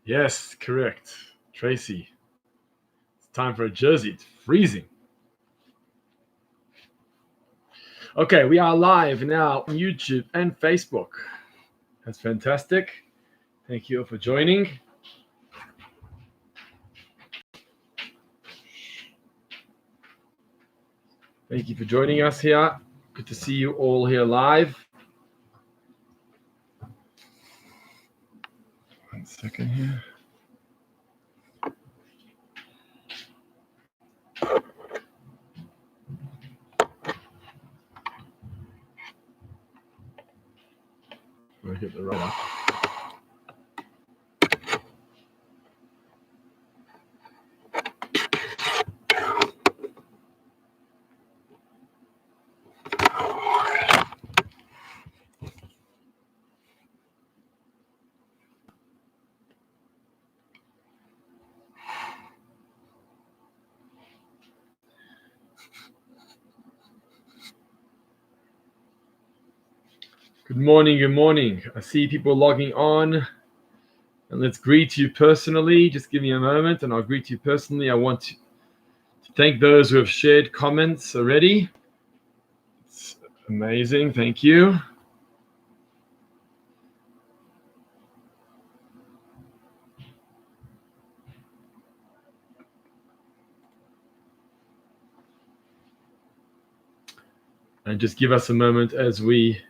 Yes, correct. Tracy, it's time for a jersey. It's freezing. Okay, we are live now on YouTube and Facebook. That's fantastic. Thank you all for joining. Thank you for joining us here. Good to see you all here live. One second here. We'll get the right up. Good morning, good morning. I see people logging on. And let's greet you personally. Just give me a moment and I'll greet you personally. I want to thank those who have shared comments already. It's amazing. Thank you. And just give us a moment as we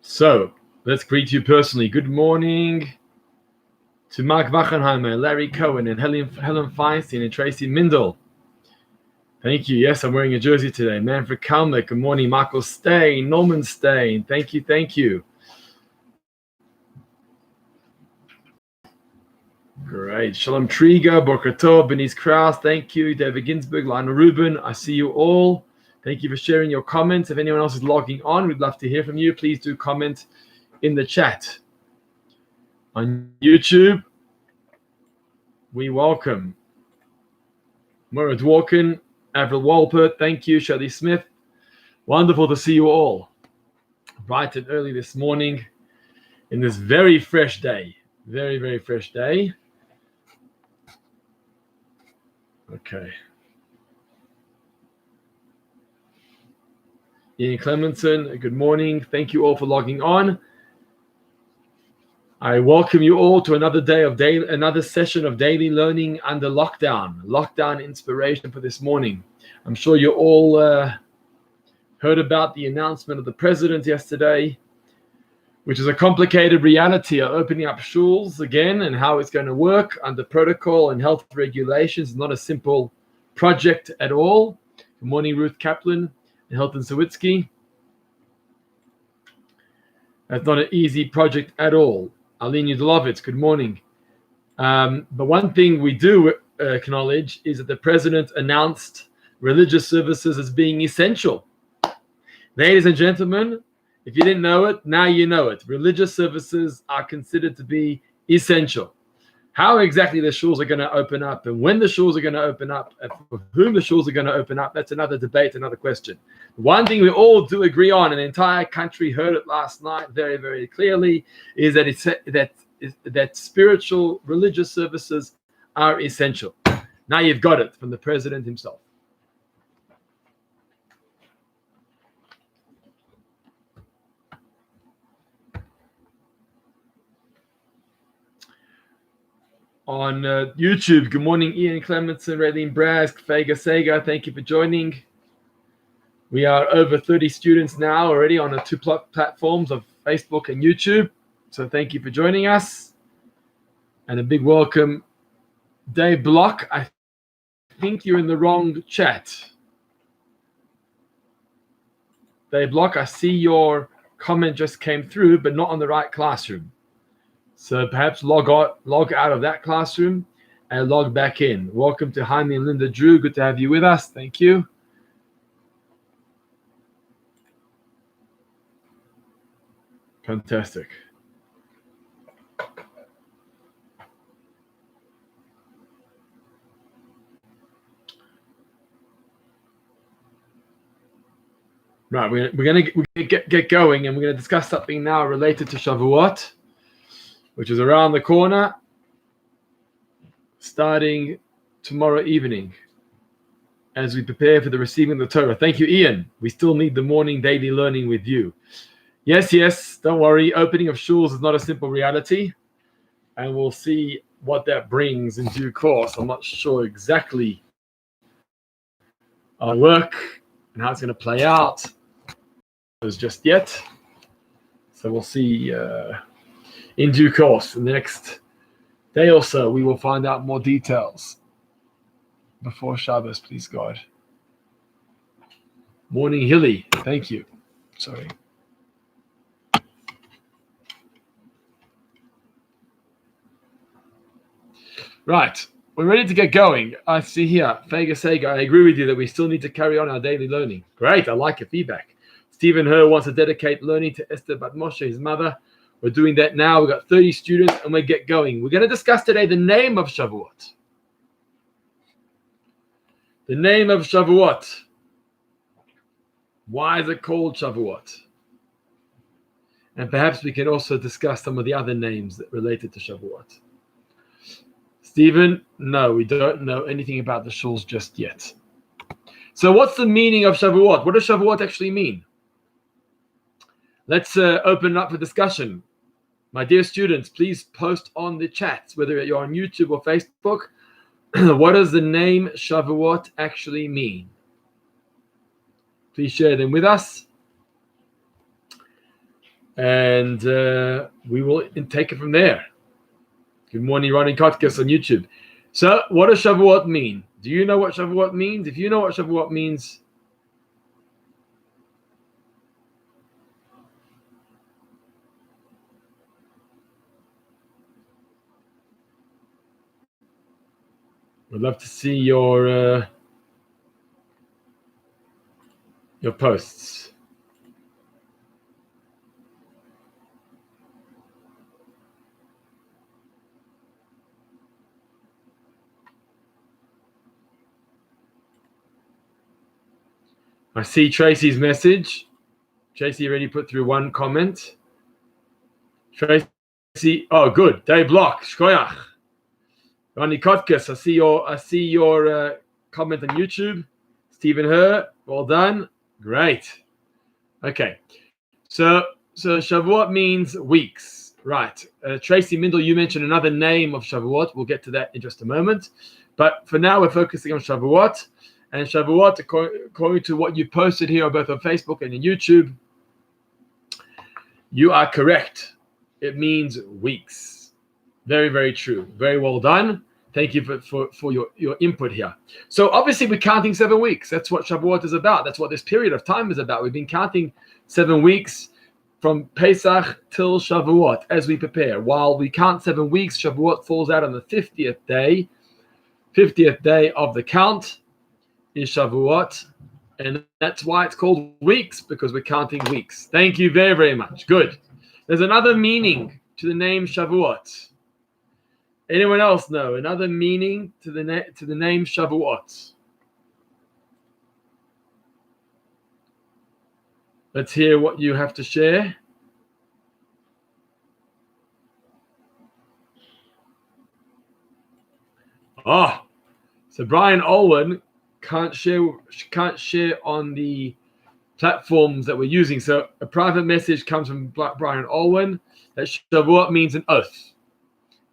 So let's greet you personally. Good morning to Mark Wachenheimer, Larry Cohen, and Helen Feinstein, and Tracy Mindel. Thank you. Yes, I'm wearing a jersey today. Manfred Kalmek. Good morning. Michael Stein, Norman Stein. Thank you. Thank you. Great. Shalom Triga, Boker Tov, Benice Kraus. Thank you. David Ginsburg, Lionel Rubin. I see you all. Thank you for sharing your comments. If anyone else is logging on, we'd love to hear from you. Please do comment in the chat. On YouTube, we welcome Murad Walken, Avril Walpert. Thank you, Shelley Smith. Wonderful to see you all. Bright and early this morning in this very fresh day. Very, very fresh day. Okay. Ian Clemenson, good morning. Thank you all for logging on. I welcome you all to another session of daily learning under lockdown inspiration for this morning. I'm sure you all heard about the announcement of the president yesterday, which is a complicated reality of opening up schools again and how it's going to work under protocol and health regulations. It's not a simple project at all. Good morning, Ruth Kaplan and Hilton Sawitsky. That's not an easy project at all. Aline Yudelovitz, good morning. But one thing we do acknowledge is that the president announced religious services as being essential. Ladies and gentlemen, if you didn't know it, now you know it. Religious services are considered to be essential. How exactly the shuls are going to open up and when the shuls are going to open up and for whom the shuls are going to open up, that's another debate, another question. One thing we all do agree on, and the entire country heard it last night very, very clearly, is that spiritual religious services are essential. Now you've got it from the president himself. On YouTube, good morning, Ian Clemenson, Raylene Brask, Fega Sega. Thank you for joining. We are over 30 students now already on the two platforms of Facebook and YouTube. So thank you for joining us. And a big welcome, Dave Block. I think you're in the wrong chat. Dave Block, I see your comment just came through, but not on the right classroom. So perhaps log out of that classroom and log back in. Welcome to Jaime and Linda Drew. Good to have you with us. Thank you. Fantastic. Right, we're gonna get going, and we're gonna discuss something now related to Shavuot, which is around the corner, starting tomorrow evening, as we prepare for the receiving of the Torah. Thank you, Ian. We still need the morning daily learning with you. Yes, don't worry. Opening of shuls is not a simple reality, and we'll see what that brings in due course. I'm not sure exactly our work and how it's going to play out just yet. So we'll see in due course. In the next day or so, we will find out more details before Shabbos, please God. Morning, Hilly. Thank you. Sorry. Right. We're ready to get going. I see here, Fega Sega, I agree with you that we still need to carry on our daily learning. Great. I like your feedback. Stephen Herr wants to dedicate learning to Esther Bat Moshe, his mother. We're doing that now. We've got 30 students and we get going. We're going to discuss today the name of Shavuot. The name of Shavuot. Why is it called Shavuot? And perhaps we can also discuss some of the other names that related to Shavuot. Stephen, no, we don't know anything about the shuls just yet. So what's the meaning of Shavuot? What does Shavuot actually mean? Let's open it up for discussion. My dear students, please post on the chats, whether you're on YouTube or Facebook, what does the name Shavuot actually mean? Please share them with us. And we will take it from there. Good morning, Ronnie Kotkes on YouTube. So, what does Shavuot mean? Do you know what Shavuot means? If you know what Shavuot means, we'd love to see your posts. I see Tracy's message. Tracy already put through one comment. Tracy, oh good. Dave Block, Shkoyach. Ronnie Kotkes, I see your comment on YouTube. Stephen Herr, well done. Great. Okay. So Shavuot means weeks. Right. Tracy Mindel, you mentioned another name of Shavuot. We'll get to that in just a moment. But for now, we're focusing on Shavuot. And Shavuot, according to what you posted here both on Facebook and on YouTube, you are correct. It means weeks. Very, very true. Very well done. Thank you for your input here. So obviously we're counting 7 weeks. That's what Shavuot is about. That's what this period of time is about. We've been counting 7 weeks from Pesach till Shavuot as we prepare. While we count 7 weeks, Shavuot falls out on the 50th day. 50th day of the count is Shavuot, and that's why it's called weeks, because we're counting weeks. Thank you very, very much. Good. There's another meaning to the name Shavuot. Anyone else know another meaning to the name Shavuot? Let's hear what you have to share. Oh, so Brian Olwen can't share on the platforms that we're using. So a private message comes from Brian Olwen that Shavuot means an oath.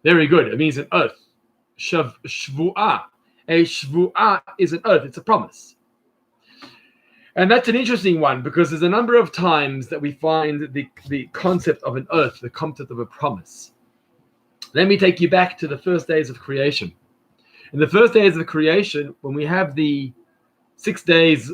Very good. It means an oath. Shvu'ah. A shvu'ah is an oath. It's a promise. And that's an interesting one because there's a number of times that we find the concept of an oath, the concept of a promise. Let me take you back to the first days of creation. In the first days of creation, when we have the 6 days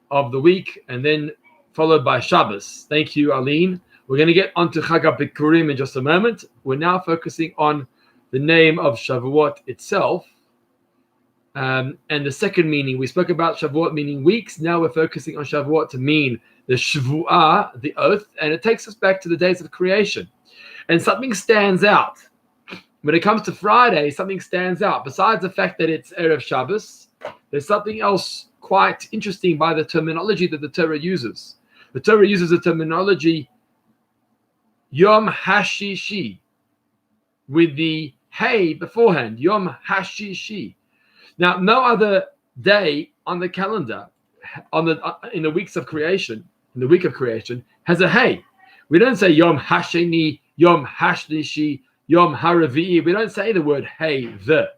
of the week and then followed by Shabbos. Thank you, Aline. We're going to get onto Chag HaBikurim in just a moment. We're now focusing on the name of Shavuot itself. And the second meaning, we spoke about Shavuot meaning weeks. Now we're focusing on Shavuot to mean the Shvu'ah, the oath. And it takes us back to the days of creation. And something stands out. When it comes to Friday, something stands out. Besides the fact that it's Erev Shabbos, there's something else quite interesting by the terminology that the Torah uses. The Torah uses the terminology Yom Hashishi with the hey beforehand, Yom Hashishi. Now, no other day on the calendar, in the weeks of creation, in the week of creation, has a hey. We don't say Yom Hasheni, Yom Hashlishi, Yom Haravi'i. We don't say the word hey, the.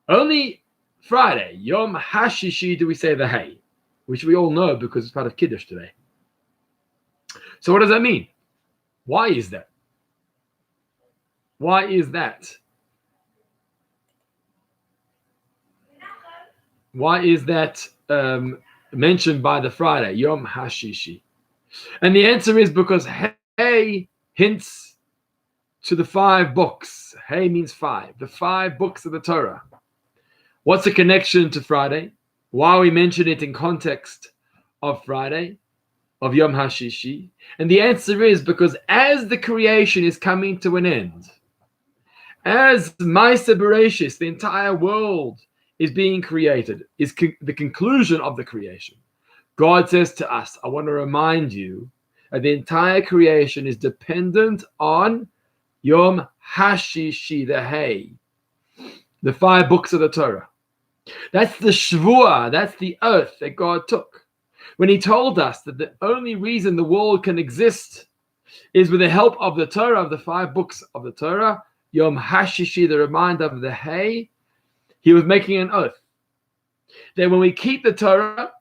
Only Friday, Yom Hashishi, do we say the hey, which we all know because it's part of Kiddush today. So what does that mean? Why is that? Why is that? Why is that mentioned by the Friday, Yom Hashishi? And the answer is because hey hints to the 5 books. Hey means 5. The 5 books of the Torah. What's the connection to Friday? Why we mention it in context of Friday, of Yom HaShishi? And the answer is because as the creation is coming to an end, as Ma'aseh Bereshis, the entire world is being created, is the conclusion of the creation. God says to us, I want to remind you that the entire creation is dependent on Yom HaShishi, the Hay, the 5 books of the Torah. That's the Shvuah, that's the oath that God took when he told us that the only reason the world can exist is with the help of the Torah, of the 5 books of the Torah, Yom HaShishi, the reminder of the Hay. He was making an oath that when we keep the Torah,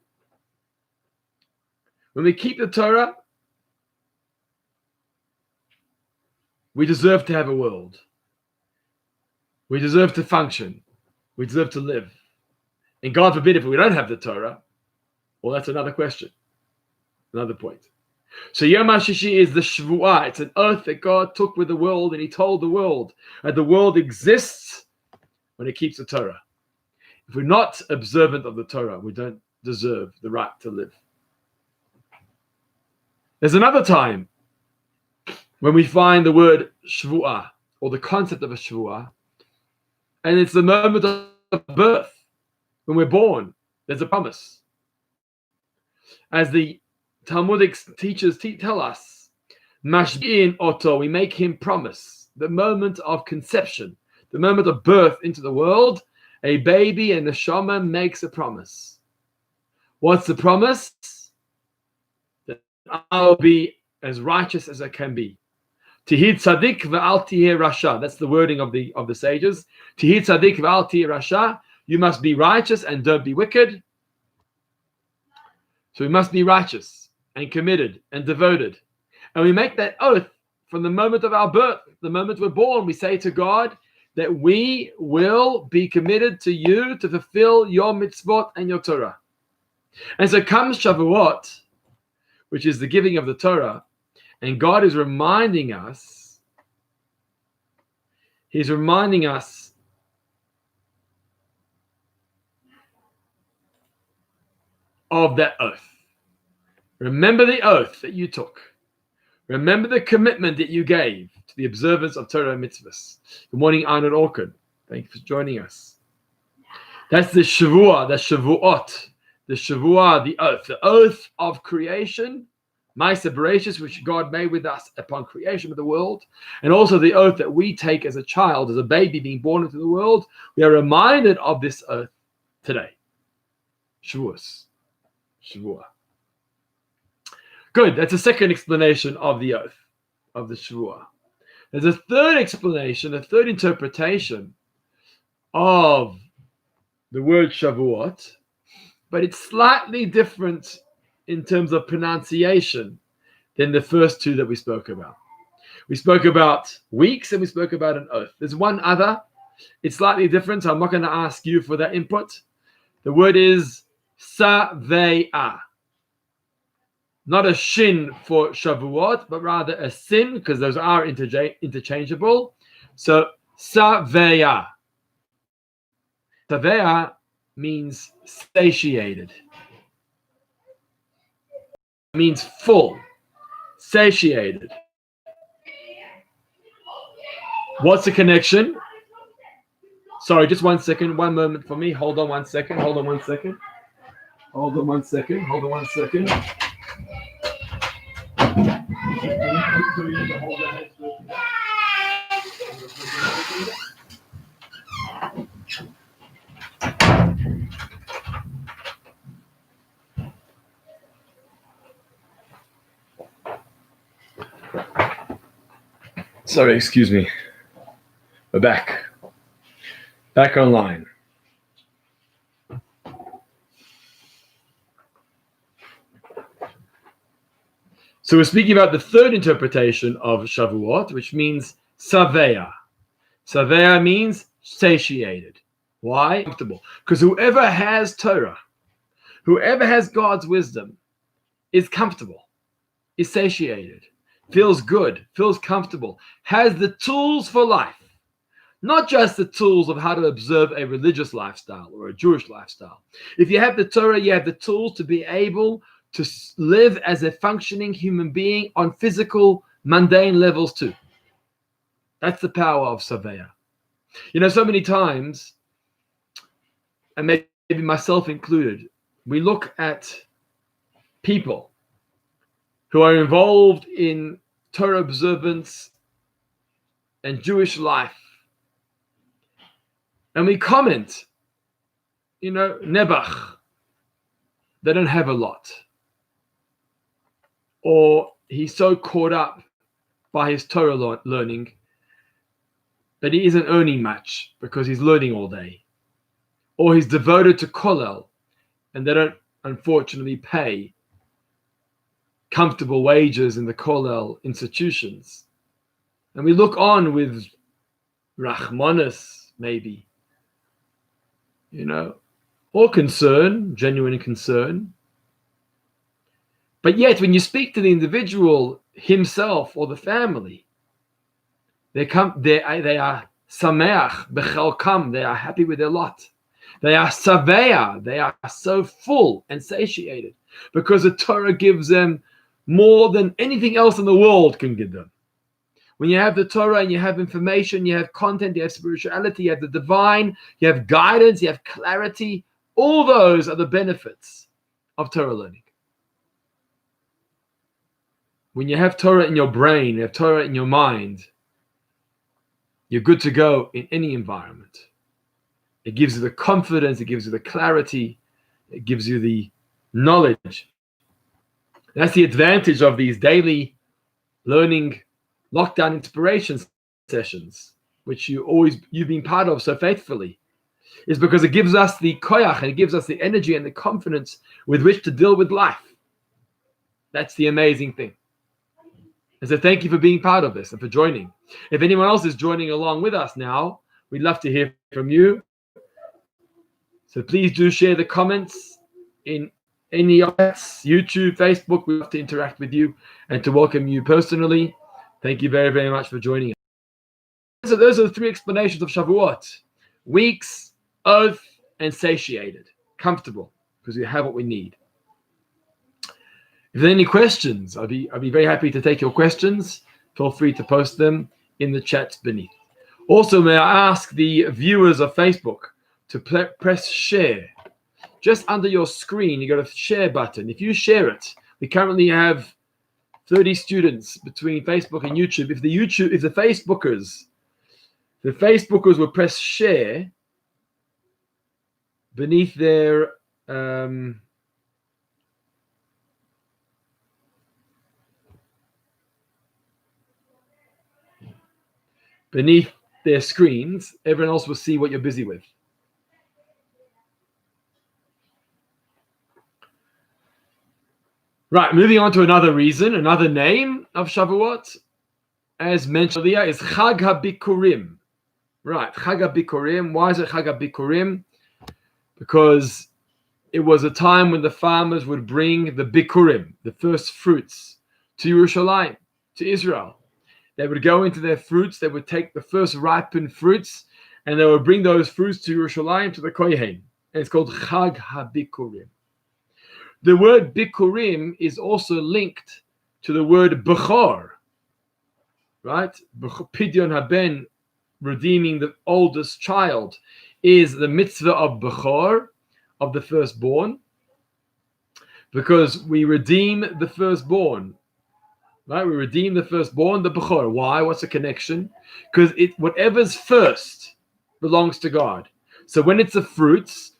we deserve to have a world. We deserve to function. We deserve to live. And God forbid if we don't have the Torah, well, that's another question, another point. So Yom HaShishi is the Shvuah. It's an oath that God took with the world, and he told the world that the world exists when it keeps the Torah. If we're not observant of the Torah, we don't deserve the right to live. There's another time when we find the word Shvuah, or the concept of a Shvuah, and it's the moment of birth. When we're born, there's a promise. As the Talmudic teachers tell us, Mashbi'in Oto, we make him promise. The moment of conception, the moment of birth into the world, a baby and the neshama makes a promise. What's the promise? That I'll be as righteous as I can be. Tihi tzaddik v'al tiheh rasha. That's the wording of the sages. Tihi tzaddik v'al tiheh rasha. You must be righteous and don't be wicked. So we must be righteous and committed and devoted. And we make that oath from the moment of our birth, the moment we're born. We say to God that we will be committed to you to fulfill your mitzvot and your Torah. And so comes Shavuot, which is the giving of the Torah, and God is reminding us, he's reminding us of that oath. Remember the oath that you took. Remember the commitment that you gave to the observance of Torah and mitzvahs. Good morning, Arnold Orkin. Thank you for joining us. That's the Shavuah, the Shavuot, the Shavuah, the oath of creation, Ma'aseh Bereshis, which God made with us upon creation of the world, and also the oath that we take as a child, as a baby being born into the world. We are reminded of this oath today. Shavuos. Shavuah. Good. That's a second explanation of the oath, of the Shavuah. There's a third explanation, a third interpretation of the word Shavuot, but it's slightly different in terms of pronunciation than the first 2 that we spoke about. We spoke about weeks and we spoke about an oath. There's one other. It's slightly different, so I'm not going to ask you for that input. The word is Save'ah. Not a shin for Shavuot, but rather a sin, because those are interchangeable. So Save'ah. Save'ah means satiated. It means full, satiated. What's the connection? Sorry, just 1 second, 1 moment for me. Hold on 1 second. Hold on one second. Sorry, excuse me. We're back. Back online. So we're speaking about the third interpretation of Shavuot, which means saveya. Saveya means satiated. Why? Comfortable. Because whoever has Torah, whoever has God's wisdom, is comfortable, is satiated, feels good, feels comfortable, has the tools for life. Not just the tools of how to observe a religious lifestyle or a Jewish lifestyle. If you have the Torah, you have the tools to be able to live as a functioning human being on physical, mundane levels too. That's the power of Saveya. You know, so many times, and maybe myself included, we look at people who are involved in Torah observance and Jewish life, and we comment, you know, Nebuch, they don't have a lot. Or he's so caught up by his Torah learning that he isn't earning much because he's learning all day. Or he's devoted to Kollel, and they don't, unfortunately, pay comfortable wages in the Kollel institutions. And we look on with Rachmanis, maybe, you know, or concern, genuine concern. But yet, when you speak to the individual himself or the family, they are sameach bechelkam. They are happy with their lot. They are saveya. They are so full and satiated because the Torah gives them more than anything else in the world can give them. When you have the Torah and you have information, you have content, you have spirituality, you have the divine, you have guidance, you have clarity. All those are the benefits of Torah learning. When you have Torah in your brain, you have Torah in your mind, you're good to go in any environment. It gives you the confidence, it gives you the clarity, it gives you the knowledge. That's the advantage of these daily learning lockdown inspiration sessions, which you've been part of so faithfully, is because it gives us the koyach, and it gives us the energy and the confidence with which to deal with life. That's the amazing thing. And so thank you for being part of this and for joining. If anyone else is joining along with us now, we'd love to hear from you. So please do share the comments in any of us, YouTube, Facebook. We love to interact with you and to welcome you personally. Thank you very, very much for joining us. So those are the three explanations of Shavuot. Weeks, oath, and satiated. Comfortable, because we have what we need. If there are any questions, I'll be very happy to take your questions. Feel free to post them in the chat beneath. Also, may I ask the viewers of Facebook to press share. Just under your screen, you got a share button. If you share it, we currently have 30 students between Facebook and YouTube. If the Facebookers will press share beneath their beneath their screens, everyone else will see what you're busy with. Right, moving on to another reason, another name of Shavuot, as mentioned earlier, is Chag HaBikurim. Right, Chag HaBikurim. Why is it Chag HaBikurim? Because it was a time when the farmers would bring the Bikurim, the first fruits, to Yerushalayim, to Israel. They would go into their fruits, they would take the first ripened fruits, and they would bring those fruits to Yerushalayim, to the Kohen. And it's called Chag HaBikurim. The word Bikurim is also linked to the word Bechor, right? Pidyon Haben, redeeming the oldest child, is the mitzvah of Bechor, of the firstborn. because we redeem the firstborn. Right? We redeem the firstborn, the Bechor. Why? What's the connection? Because whatever's first belongs to God. So when it's the fruits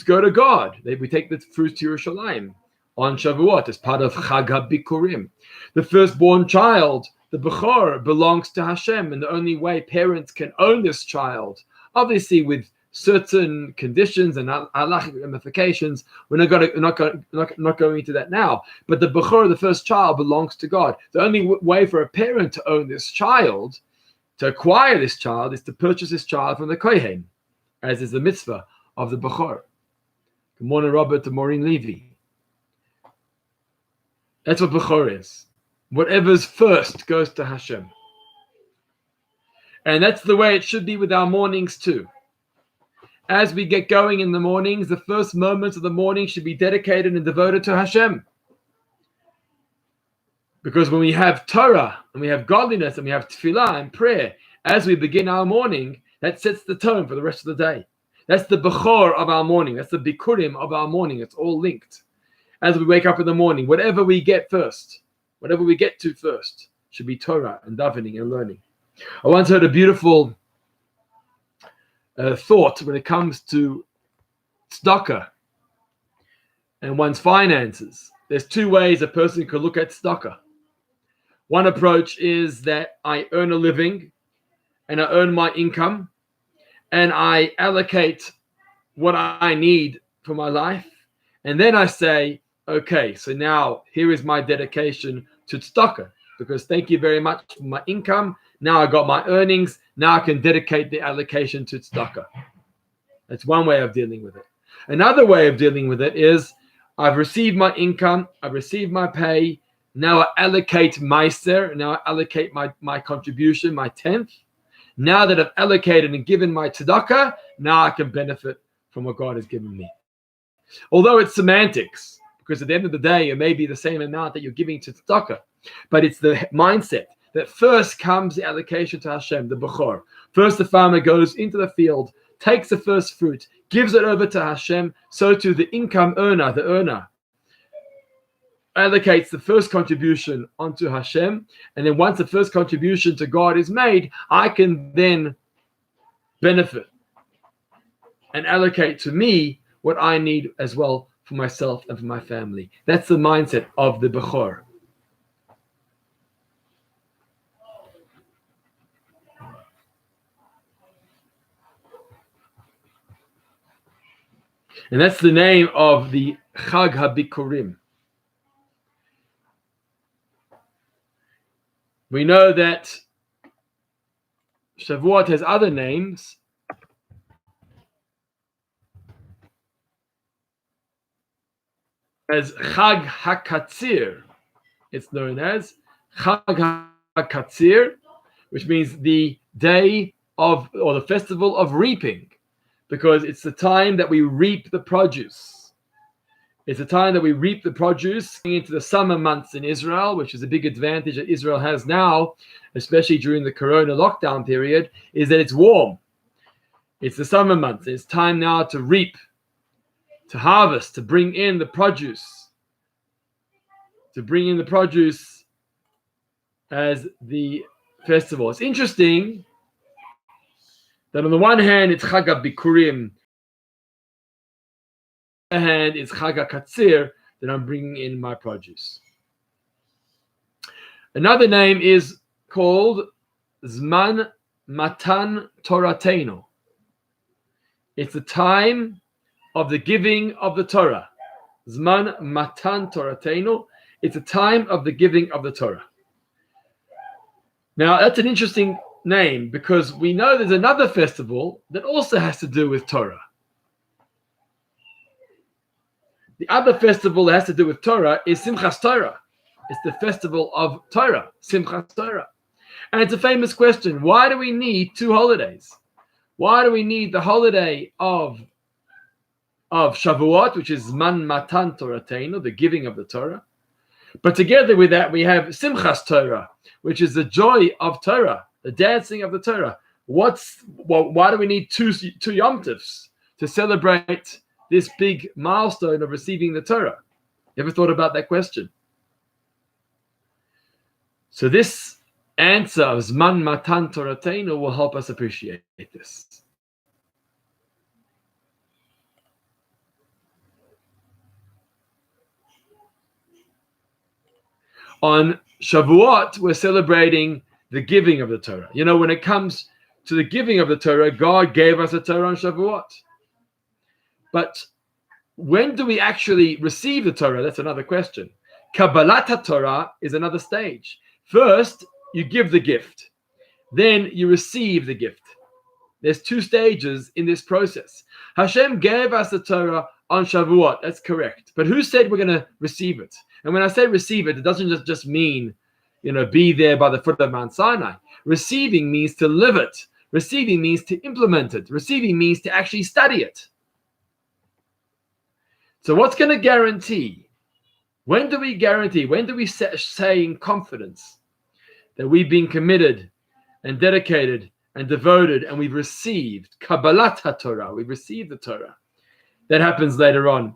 go to God. We take the fruits to Yerushalayim on Shavuot as part of Chag HaBikurim. The firstborn child, the Bechor, belongs to Hashem, and the only way parents can own this child, obviously with certain conditions and halachic ramifications, we're not going into that now. But the Bechor, the first child, belongs to God. The only way for a parent to own this child, to acquire this child, is to purchase this child from the Kohen, as is the mitzvah of the Bechor. Good morning, Robert, to Maureen Levy. That's what Bechor is. Whatever's first goes to Hashem. And that's the way it should be with our mornings too. As we get going in the mornings, the first moments of the morning should be dedicated and devoted to Hashem. Because when we have Torah, and we have godliness, and we have tefillah and prayer, as we begin our morning, that sets the tone for the rest of the day. That's the Bechor of our morning. That's the Bikurim of our morning. It's all linked. As we wake up in the morning, whatever we get first, whatever we get to first, should be Torah and davening and learning. I once heard a beautiful thought when it comes to tzedakah and one's finances. There's two ways a person could look at tzedakah. One approach is that I earn a living and I earn my income and I allocate what I need for my life. And then I say, okay, so now here is my dedication to tzedakah, because thank you very much for my income. Now I got my earnings. Now I can dedicate the allocation to tzedakah. That's one way of dealing with it. Another way of dealing with it is I've received my income. I've received my pay. Now I allocate meiser. Now I allocate my contribution, my tenth. Now that I've allocated and given my tzedakah, now I can benefit from what God has given me. Although it's semantics, because at the end of the day, it may be the same amount that you're giving to tzedakah, but it's the mindset that first comes the allocation to Hashem, the Bechor. First, the farmer goes into the field, takes the first fruit, gives it over to Hashem. So too the income earner, the earner, allocates the first contribution onto Hashem. And then once the first contribution to God is made, I can then benefit and allocate to me what I need as well for myself and for my family. That's the mindset of the Bechor. And that's the name of the Chag HaBikurim. We know that Shavuot has other names. As Chag HaKatzir, it's known as Chag HaKatzir, which means the day of, or the festival of reaping, because it's the time that we reap the produce. It's the time that we reap the produce into the summer months in Israel, which is a big advantage that Israel has now, especially during the Corona lockdown period, is that it's warm. It's the summer months. It's time now to reap, to harvest, to bring in the produce. To bring in the produce as the festival. It's interesting that on the one hand, it's Chag HaBikurim. On the other hand, it's Chag HaKatzir, that I'm bringing in my produce. Another name is called Zman Matan Torateinu. It's the time of the giving of the Torah. Zman Matan Torateinu. It's a time of the giving of the Torah. Now, that's an interesting name, because we know there's another festival that also has to do with Torah. The other festival that has to do with Torah is Simchas Torah. It's the festival of Torah, Simchas Torah. And it's a famous question. Why do we need two holidays? Why do we need the holiday of Shavuot, which is Zman Matan Torateinu, the giving of the Torah? But together with that, we have Simchas Torah, which is the joy of Torah, the dancing of the Torah. Why do we need two Yom Tovs to celebrate this big milestone of receiving the Torah? You ever thought about that question? So this answer of Zman Matan Torateinu will help us appreciate this. On Shavuot, we're celebrating the giving of the Torah. You know, when it comes to the giving of the Torah, God gave us a Torah on Shavuot. But when do we actually receive the Torah? That's another question. Kabbalat Torah is another stage. First, you give the gift. Then you receive the gift. There's two stages in this process. Hashem gave us the Torah on Shavuot. That's correct. But who said we're going to receive it? And when I say receive it, it doesn't just mean, be there by the foot of Mount Sinai. Receiving means to live it. Receiving means to implement it. Receiving means to actually study it. So what's going to guarantee? When do we guarantee? When do we say in confidence that we've been committed and dedicated and devoted and we've received Kabbalat HaTorah, we've received the Torah? That happens later on,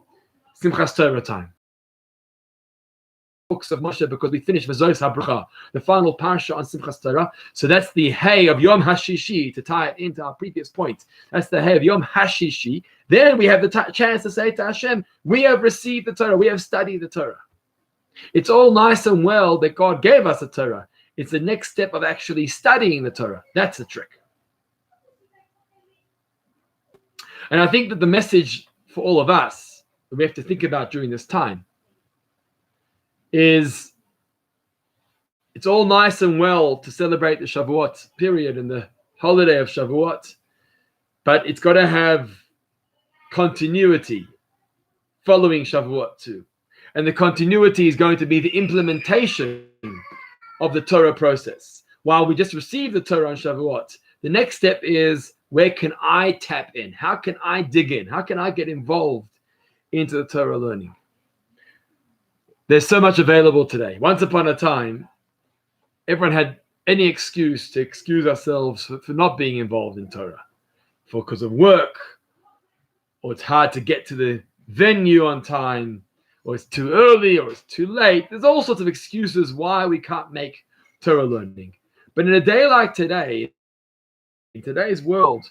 Simchas Torah time. Books of Moshe, because we finished V'zos HaBracha, the final parsha on Simchas Torah. So that's the Hay of Yom HaShishi, to tie it into our previous point. That's the Hay of Yom HaShishi. Then we have the chance to say to Hashem, we have received the Torah, we have studied the Torah. It's all nice and well that God gave us the Torah. It's the next step of actually studying the Torah. That's the trick. And I think that the message for all of us that we have to think about during this time is it's all nice and well to celebrate the Shavuot period and the holiday of Shavuot, but it's got to have continuity following Shavuot too. And the continuity is going to be the implementation of the Torah process. While we just received the Torah on Shavuot, the next step is, where can I tap in? How can I dig in? How can I get involved into the Torah learning? There's so much available today. Once upon a time, everyone had any excuse to excuse ourselves for not being involved in Torah, because of work, or it's hard to get to the venue on time, or it's too early, or it's too late. There's all sorts of excuses why we can't make Torah learning. But in a day like today, in today's world,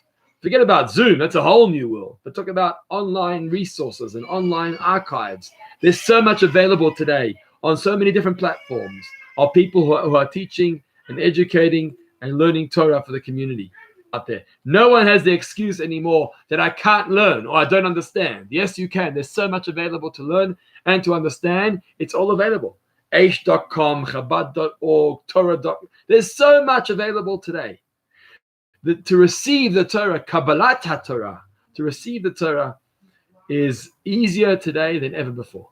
forget about Zoom, that's a whole new world. But talk about online resources and online archives. There's so much available today on so many different platforms of people who are teaching and educating and learning Torah for the community out there. No one has the excuse anymore that I can't learn or I don't understand. Yes, you can. There's so much available to learn and to understand. It's all available. Aish.com, Chabad.org, Torah.com. There's so much available today. To receive the Torah, Kabbalat HaTorah, to receive the Torah is easier today than ever before.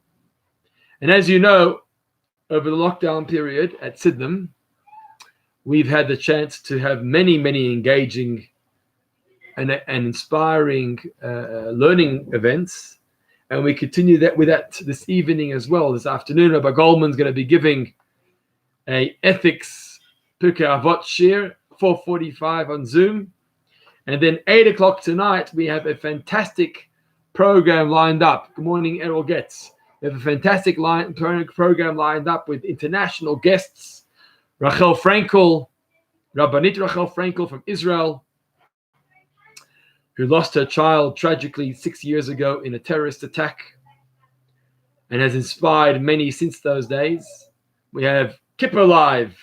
And as you know, over the lockdown period at Sydenham, we've had the chance to have many, many engaging and inspiring learning events. And we continue that with that this evening as well. This afternoon, Rabbi Goldman's going to be giving a ethics Pirkei Avot shir, 4:45 on Zoom. And then 8 o'clock tonight, we have a fantastic program lined up. Good morning, Errol Getz. We have a fantastic program lined up with international guests. Rachel Frankel, Rabbanit Rachel Frankel from Israel, who lost her child tragically 6 years ago in a terrorist attack and has inspired many since those days. We have Kippur Live,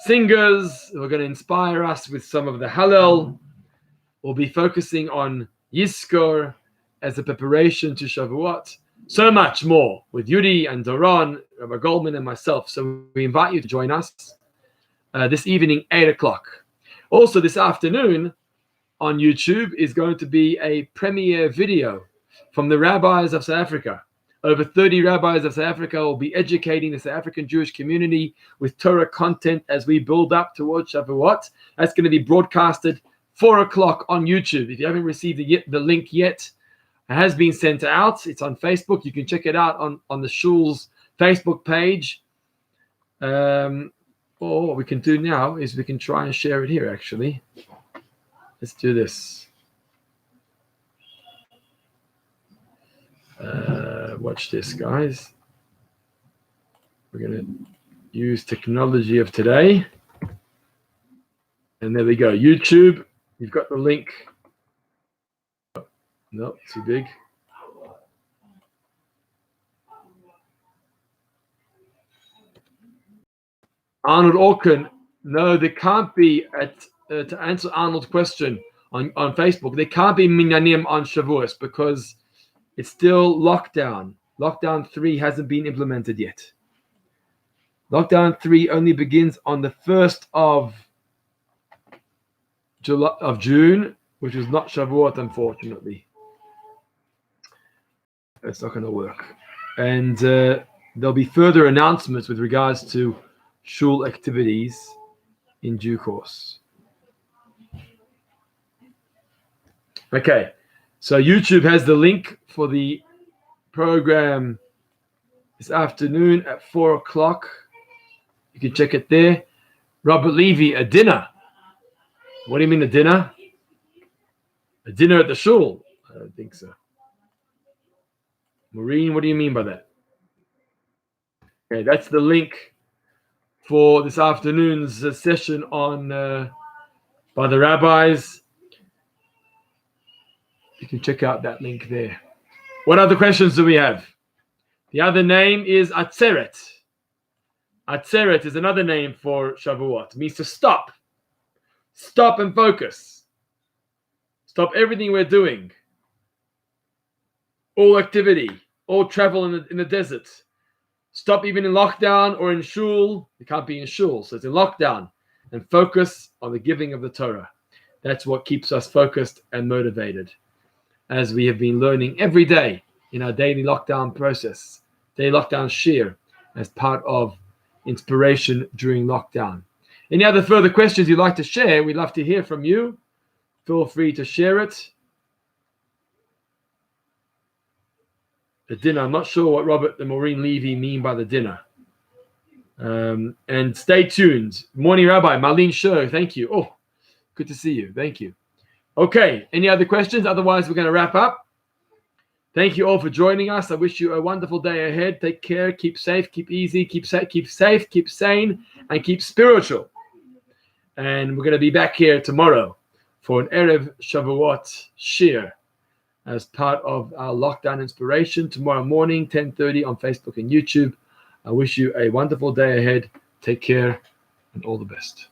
singers who are going to inspire us with some of the Hallel. We'll be focusing on Yizkor as a preparation to Shavuot. So much more with Yudi and Doron, Rabbi Goldman and myself. So we invite you to join us this evening, 8 o'clock. Also this afternoon on YouTube is going to be a premiere video from the rabbis of South Africa. Over 30 rabbis of South Africa will be educating the South African Jewish community with Torah content as we build up towards Shavuot. That's going to be broadcasted 4 o'clock on YouTube. If you haven't received the link yet, it has been sent out. It's on Facebook. You can check it out on the Shul's Facebook page. Or what we can do now is we can try and share it here, actually. Let's do this. Watch this, guys. We're going to use technology of today. And there we go. YouTube, you've got the link. No, too big. Arnold Orkin, no, there can't be, to answer Arnold's question on Facebook, there can't be Minyanim on Shavuos because it's still lockdown. Lockdown 3 hasn't been implemented yet. Lockdown 3 only begins on the 1st of June, which is not Shavuot, unfortunately. It's not going to work. And there'll be further announcements with regards to shul activities in due course. Okay, so YouTube has the link for the program this afternoon at 4 o'clock. You can check it there. Robert Levy, a dinner. What do you mean a dinner? A dinner at the shul? I don't think so. Maureen, what do you mean by that? Okay, that's the link for this afternoon's session on by the rabbis. You can check out that link there. What other questions do we have? The other name is Atzeret. Atzeret is another name for Shavuot. It means to stop. Stop and focus. Stop everything we're doing. All activity, all travel in the desert. Stop even in lockdown or in shul. You can't be in shul, so it's in lockdown. And focus on the giving of the Torah. That's what keeps us focused and motivated, as we have been learning every day in our daily lockdown process, daily lockdown shir, as part of inspiration during lockdown. Any other further questions you'd like to share? We'd love to hear from you. Feel free to share it. The dinner, I'm not sure what Robert and Maureen Levy mean by the dinner. And stay tuned. Morning Rabbi, Marlene Show, thank you. Oh, good to see you. Thank you. Okay, any other questions? Otherwise, we're going to wrap up. Thank you all for joining us. I wish you a wonderful day ahead. Take care. Keep safe. Keep easy. Keep safe. Keep sane. And keep spiritual. And we're going to be back here tomorrow for an Erev Shavuot Shir as part of our lockdown inspiration. Tomorrow morning, 10:30 on Facebook and YouTube. I wish you a wonderful day ahead. Take care and all the best.